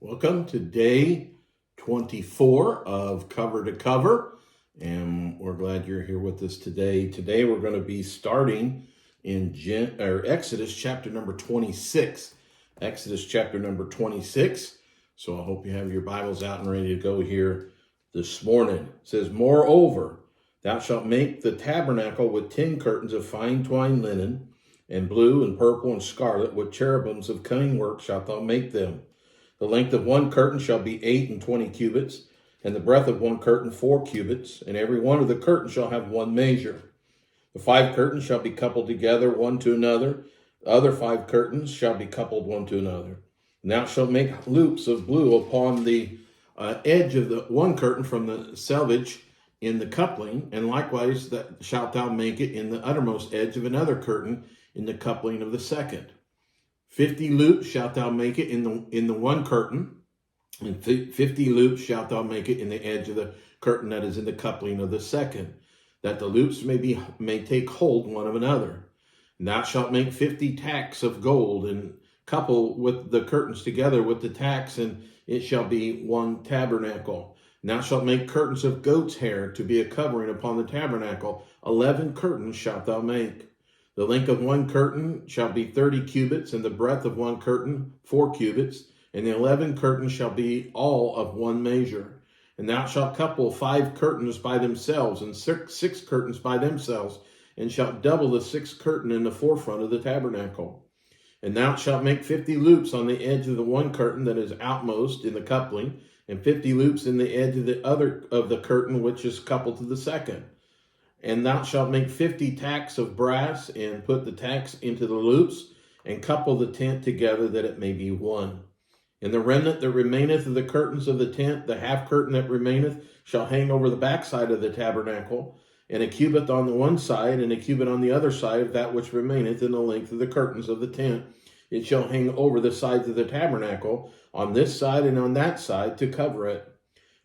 Welcome to day 24 of Cover to Cover, and we're glad you're here with us today. Today we're going to be starting in Exodus chapter number 26. Exodus chapter number 26. So I hope you have your Bibles out and ready to go here this morning. It says, "Moreover, thou shalt make the tabernacle with 10 curtains of fine twined linen, and blue and purple and scarlet, with cherubims of cunning work shalt thou make them. The length of one curtain shall be 28 cubits, and the breadth of one curtain 4 cubits, and every one of the curtains shall have one measure. The 5 curtains shall be coupled together one to another. The other 5 curtains shall be coupled one to another. And thou shalt make loops of blue upon the edge of the one curtain from the selvage in the coupling, and likewise that shalt thou make it in the uttermost edge of another curtain in the coupling of the second. 50 loops shalt thou make it in the one curtain, and 50 loops shalt thou make it in the edge of the curtain that is in the coupling of the second, that the loops may take hold one of another. And thou shalt make 50 tacks of gold, and couple with the curtains together with the tacks, and it shall be one tabernacle. And thou shalt make curtains of goat's hair to be a covering upon the tabernacle. 11 curtains shalt thou make. The length of one curtain shall be 30 cubits, and the breadth of one curtain 4 cubits, and the 11 curtains shall be all of one measure. And thou shalt couple 5 curtains by themselves, and 6 curtains by themselves, and shalt double the 6th curtain in the forefront of the tabernacle. And thou shalt make 50 loops on the edge of the one curtain that is outmost in the coupling, and 50 loops in the edge of the other of the curtain which is coupled to the second. And thou shalt make 50 tacks of brass, and put the tacks into the loops, and couple the tent together that it may be one. And the remnant that remaineth of the curtains of the tent, the half curtain that remaineth, shall hang over the backside of the tabernacle, and a cubit on the one side, and a cubit on the other side of that which remaineth in the length of the curtains of the tent. It shall hang over the sides of the tabernacle, on this side and on that side, to cover it.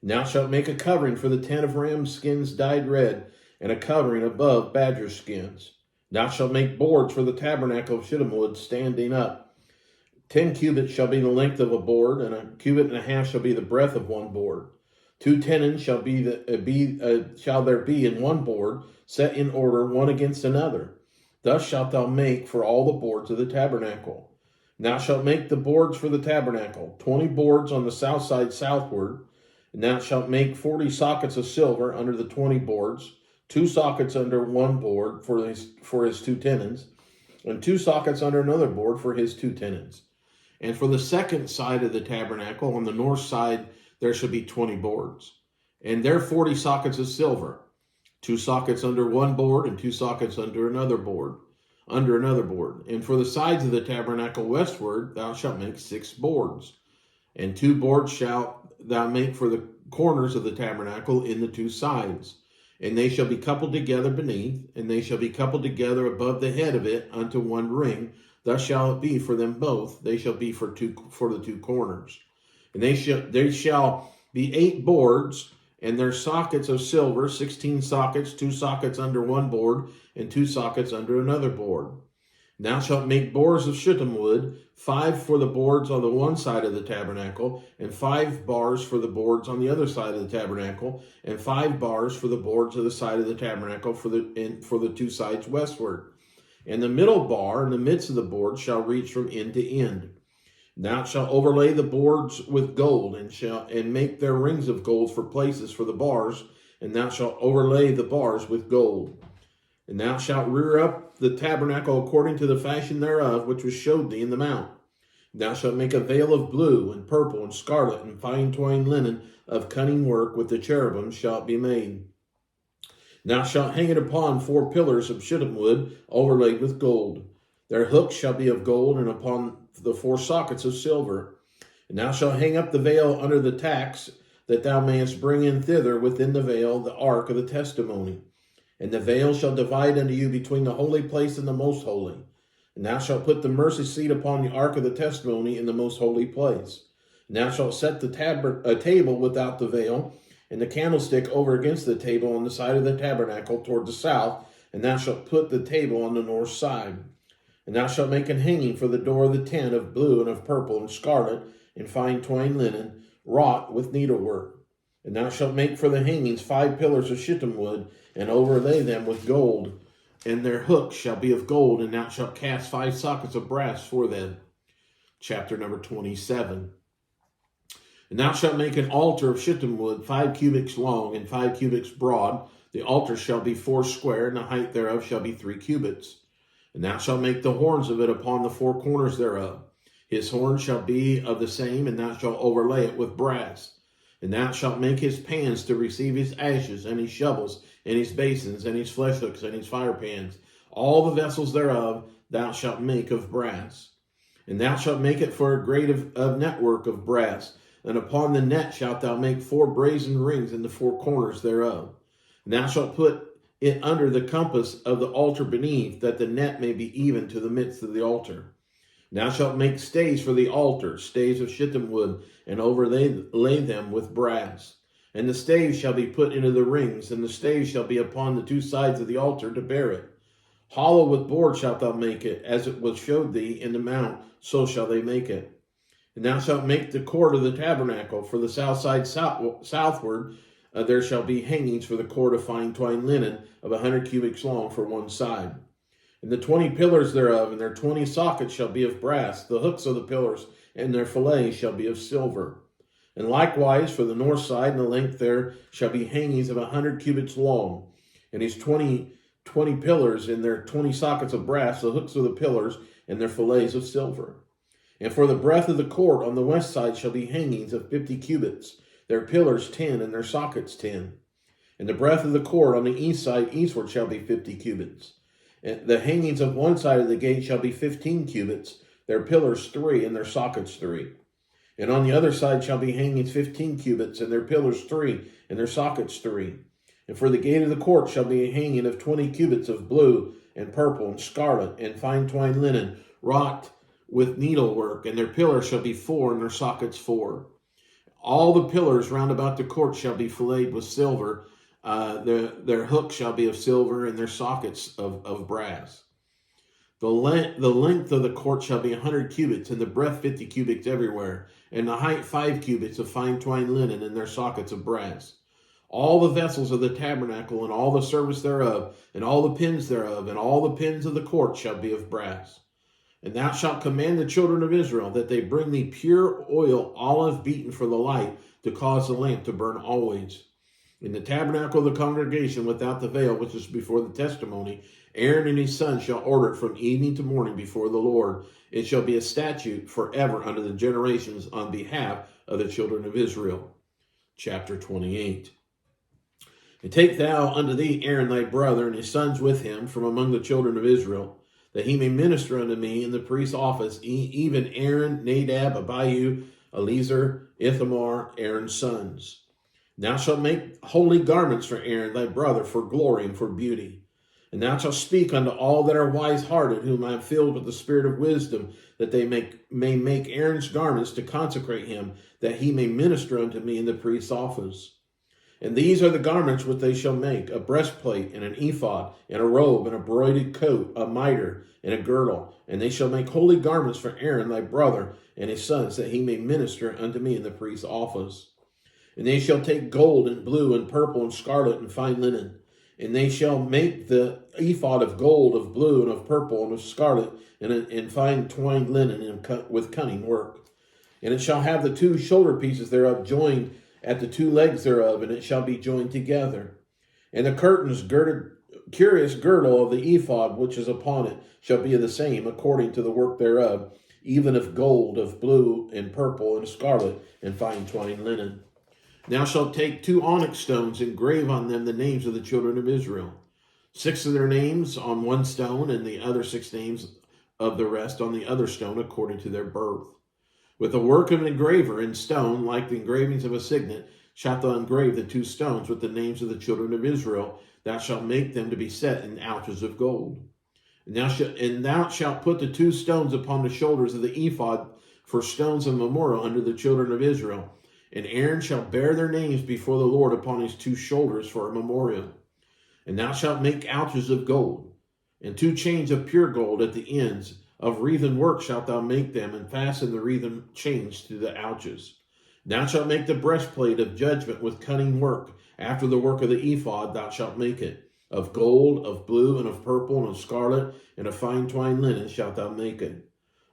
And thou shalt make a covering for the tent of ram skins dyed red, and a covering above badger skins. Thou shalt make boards for the tabernacle of shittim wood standing up. 10 cubits shall be the length of a board, and a cubit and a half shall be the breadth of one board. 2 tenons shall there be in one board, set in order one against another. Thus shalt thou make for all the boards of the tabernacle. And thou shalt make the boards for the tabernacle, 20 boards on the south side southward. And thou shalt make 40 sockets of silver under the 20 boards, 2 sockets under one board for his 2 tenons, and 2 sockets under another board for his 2 tenons. And for the second side of the tabernacle, on the north side, there shall be 20 boards. And there 40 sockets of silver, 2 sockets under one board, and 2 sockets under another board. And for the sides of the tabernacle westward, thou shalt make 6 boards. And 2 boards shalt thou make for the corners of the tabernacle in the 2 sides. And they shall be coupled together beneath, and they shall be coupled together above the head of it unto one ring. Thus shall it be for them both. They shall be for the 2 corners. And they shall be 8 boards, and their sockets of silver, 16 sockets, 2 sockets under one board, and 2 sockets under another board. And thou shalt make bars of shittim wood, 5 for the boards on the one side of the tabernacle, and 5 bars for the boards on the other side of the tabernacle, and 5 bars for the boards of the side of the tabernacle for the 2 sides westward. And the middle bar in the midst of the board shall reach from end to end. And thou shalt overlay the boards with gold, and make their rings of gold for places for the bars, and thou shalt overlay the bars with gold. And thou shalt rear up the tabernacle according to the fashion thereof, which was showed thee in the mount. And thou shalt make a veil of blue, and purple, and scarlet, and fine twined linen of cunning work, with the cherubim shall it be made. And thou shalt hang it upon 4 pillars of shittim wood, overlaid with gold. Their hooks shall be of gold, and upon the 4 sockets of silver. And thou shalt hang up the veil under the tacks, that thou mayest bring in thither within the veil the ark of the testimony. And the veil shall divide unto you between the holy place and the most holy. And thou shalt put the mercy seat upon the ark of the testimony in the most holy place. And thou shalt set the table without the veil, and the candlestick over against the table on the side of the tabernacle toward the south. And thou shalt put the table on the north side. And thou shalt make an hanging for the door of the tent of blue and of purple and scarlet, and fine twined linen, wrought with needlework. And thou shalt make for the hangings 5 pillars of shittim wood, and overlay them with gold, and their hooks shall be of gold, and thou shalt cast 5 sockets of brass for them. Chapter number 27. And thou shalt make an altar of shittim wood, 5 cubits long and 5 cubits broad. The altar shall be 4 square, and the height thereof shall be 3 cubits. And thou shalt make the horns of it upon the 4 corners thereof. His horn shall be of the same, and thou shalt overlay it with brass. And thou shalt make his pans to receive his ashes, and his shovels, and his basins, and his flesh hooks, and his fire pans. All the vessels thereof thou shalt make of brass. And thou shalt make it for a grate of network of brass. And upon the net shalt thou make 4 brazen rings in the 4 corners thereof. And thou shalt put it under the compass of the altar beneath, that the net may be even to the midst of the altar. And thou shalt make stays for the altar, stays of shittim wood, and overlay them with brass. And the staves shall be put into the rings, and the staves shall be upon the 2 sides of the altar to bear it. Hollow with board shalt thou make it, as it was showed thee in the mount, so shall they make it. And thou shalt make the cord of the tabernacle for the south side southward. There shall be hangings for the cord of fine twined linen of 100 cubits long for one side. And the 20 pillars thereof and their 20 sockets shall be of brass. The hooks of the pillars and their fillets shall be of silver. And likewise for the north side and the length there shall be hangings of 100 cubits long. And his 20 pillars and their 20 sockets of brass, the hooks of the pillars and their fillets of silver. And for the breadth of the court on the west side shall be hangings of 50 cubits, their pillars 10, and their sockets 10. And the breadth of the court on the east side eastward shall be 50 cubits. And the hangings of one side of the gate shall be 15 cubits, their pillars 3, and their sockets 3. And on the other side shall be hangings 15 cubits, and their pillars 3, and their sockets 3. And for the gate of the court shall be a hanging of 20 cubits of blue, and purple, and scarlet, and fine twined linen, wrought with needlework, and their pillars shall be 4, and their sockets 4. All the pillars round about the court shall be filleted with silver. Their hooks shall be of silver, and their sockets of brass. The length of the court shall be 100 cubits, and the breadth 50 cubits everywhere, and the height 5 cubits of fine twined linen, and their sockets of brass. All the vessels of the tabernacle, and all the service thereof, and all the pins thereof, and all the pins of the court shall be of brass. And thou shalt command the children of Israel that they bring thee pure oil, olive beaten for the light, to cause the lamp to burn always. In the tabernacle of the congregation without the veil, which is before the testimony, Aaron and his sons shall order it from evening to morning before the Lord. It shall be a statute forever unto the generations on behalf of the children of Israel. Chapter 28. And take thou unto thee Aaron thy brother and his sons with him from among the children of Israel, that he may minister unto me in the priest's office, even Aaron, Nadab, Abihu, Eleazar, Ithamar, Aaron's sons. Thou shalt make holy garments for Aaron thy brother, for glory and for beauty. And thou shalt speak unto all that are wise-hearted, whom I have filled with the spirit of wisdom, that they may make Aaron's garments to consecrate him, that he may minister unto me in the priest's office. And these are the garments which they shall make: a breastplate, and an ephod, and a robe, and a broidered coat, a mitre, and a girdle. And they shall make holy garments for Aaron thy brother and his sons, that he may minister unto me in the priest's office. And they shall take gold, and blue, and purple, and scarlet, and fine linen. And they shall make the ephod of gold, of blue, and of purple, and of scarlet, and fine twined linen, and with cunning work. And it shall have the 2 shoulder pieces thereof joined at the 2 legs thereof, and it shall be joined together. And the curtains curious girdle of the ephod which is upon it shall be the same, according to the work thereof, even of gold, of blue, and purple, and scarlet, and fine twined linen. Thou shalt take 2 onyx stones, and grave on them the names of the children of Israel, 6 of their names on one stone, and the other 6 names of the rest on the other stone, according to their birth. With the work of an engraver in stone, like the engravings of a signet, shalt thou engrave the 2 stones with the names of the children of Israel. Thou shalt make them to be set in ouches of gold. And thou shalt put the 2 stones upon the shoulders of the ephod for stones of memorial unto the children of Israel. And Aaron shall bear their names before the Lord upon his 2 shoulders for a memorial. And thou shalt make ouches of gold, and 2 chains of pure gold at the ends of wreathen work shalt thou make them, and fasten the wreathen chains to the ouches. Thou shalt make the breastplate of judgment with cunning work. After the work of the ephod thou shalt make it. Of gold, of blue, and of purple, and of scarlet, and of fine twined linen shalt thou make it.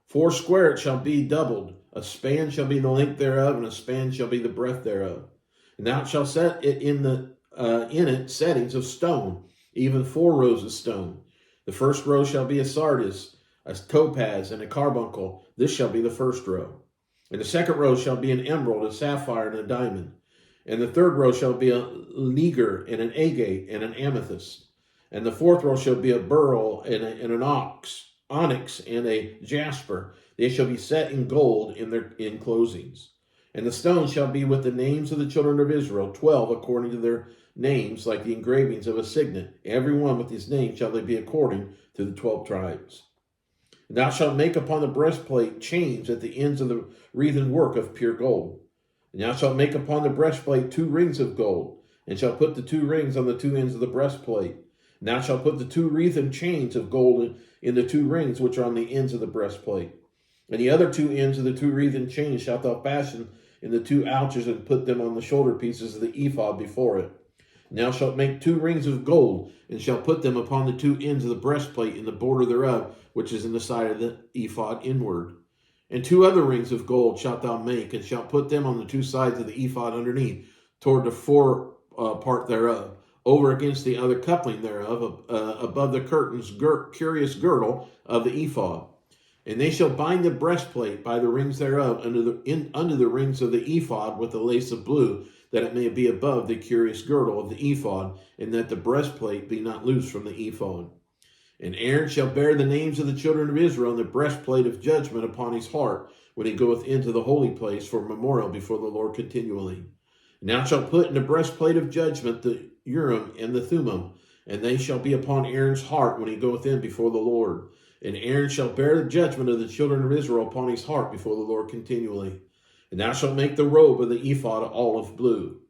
4 it shall be doubled. A span shall be the length thereof, and a span shall be the breadth thereof. And thou shalt set it in it settings of stone, even 4 rows of stone. The first row shall be a sardius, a topaz, and a carbuncle. This shall be the first row. And the second row shall be an emerald, a sapphire, and a diamond. And the third row shall be a ligure, and an agate, and an amethyst. And the fourth row shall be a beryl, and an onyx, and a jasper. They shall be set in gold in their enclosings. And the stones shall be with the names of the children of Israel, 12 according to their names, like the engravings of a signet. Every one with his name shall they be according to the 12 tribes. And thou shalt make upon the breastplate chains at the ends of the wreathen work of pure gold. And thou shalt make upon the breastplate 2 rings of gold, and shalt put the 2 rings on the 2 ends of the breastplate. And thou shalt put the 2 wreathen chains of gold in the 2 rings which are on the ends of the breastplate. And the other 2 ends of the 2 wreathen chains shalt thou fasten in the 2 ouches, and put them on the shoulder pieces of the ephod before it. And thou shalt make 2 rings of gold, and shalt put them upon the 2 ends of the breastplate in the border thereof, which is in the side of the ephod inward. And 2 other rings of gold shalt thou make, and shalt put them on the 2 sides of the ephod underneath, toward the fore part thereof, over against the other coupling thereof, above the curtain's curious girdle of the ephod. And they shall bind the breastplate by the rings thereof under the rings of the ephod with the lace of blue, that it may be above the curious girdle of the ephod, and that the breastplate be not loose from the ephod. And Aaron shall bear the names of the children of Israel in the breastplate of judgment upon his heart, when he goeth into the holy place for memorial before the Lord continually. And thou shalt put in the breastplate of judgment the Urim and the Thummim, and they shall be upon Aaron's heart when he goeth in before the Lord. And Aaron shall bear the judgment of the children of Israel upon his heart before the Lord continually. And thou shalt make the robe of the ephod olive blue.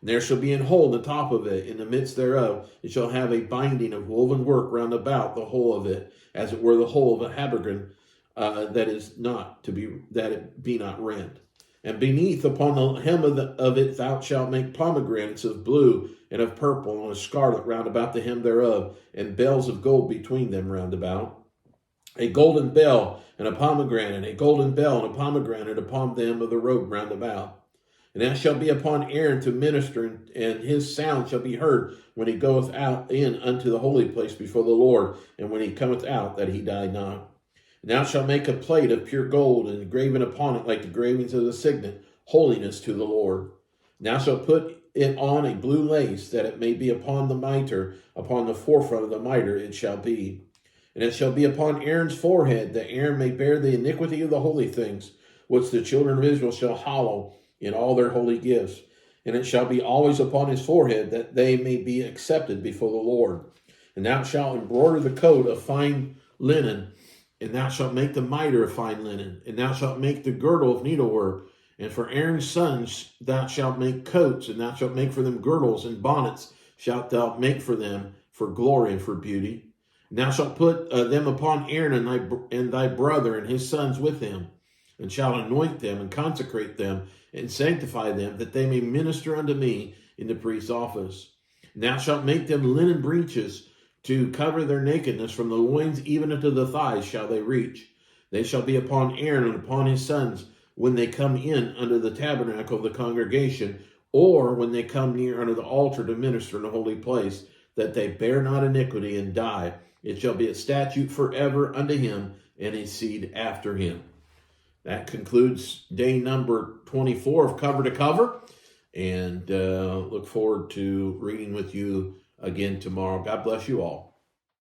And there shall be an hole in the top of it, in the midst thereof it shall have a binding of woven work round about the whole of it, as it were the whole of a habergeon, that it be not rent. And beneath upon the hem of it thou shalt make pomegranates of blue and of purple and of scarlet round about the hem thereof, and bells of gold between them round about. A golden bell and a pomegranate, a golden bell and a pomegranate upon them of the robe round about. And that shall be upon Aaron to minister, and his sound shall be heard when he goeth out in unto the holy place before the Lord, and when he cometh out, that he die not. And thou shalt make a plate of pure gold, and graven upon it like the gravings of the signet, holiness to the Lord. And thou shalt put it on a blue lace, that it may be upon the mitre, upon the forefront of the mitre it shall be. And it shall be upon Aaron's forehead, that Aaron may bear the iniquity of the holy things, which the children of Israel shall hallow in all their holy gifts. And it shall be always upon his forehead, that they may be accepted before the Lord. And thou shalt embroider the coat of fine linen, and thou shalt make the mitre of fine linen, and thou shalt make the girdle of needlework. And for Aaron's sons thou shalt make coats, and thou shalt make for them girdles, and bonnets shalt thou make for them, for glory and for beauty. And thou shalt put them upon Aaron and thy brother and his sons with him, and shalt anoint them and consecrate them and sanctify them, that they may minister unto me in the priest's office. And thou shalt make them linen breeches to cover their nakedness, from the loins even unto the thighs shall they reach. They shall be upon Aaron and upon his sons when they come in under the tabernacle of the congregation, or when they come near unto the altar to minister in the holy place, that they bear not iniquity and die. It shall be a statute forever unto him and his seed after him. That concludes day number 24 of Cover to Cover, and look forward to reading with you again tomorrow. God bless you all.